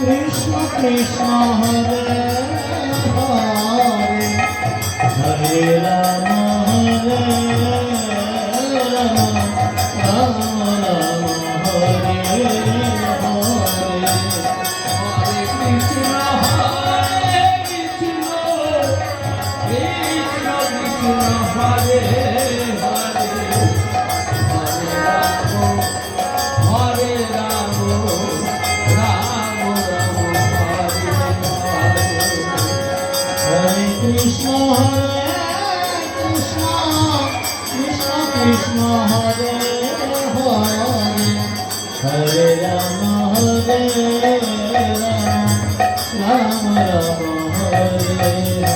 Krishna Krishna Hare Hare Hare Ram Hare Ram Ram Ram Hare Hare Hare Krishna Krishna Krishna Hare Krishna Krishna Hare Hare Hare Rama Hare Rama Rama Rama Hare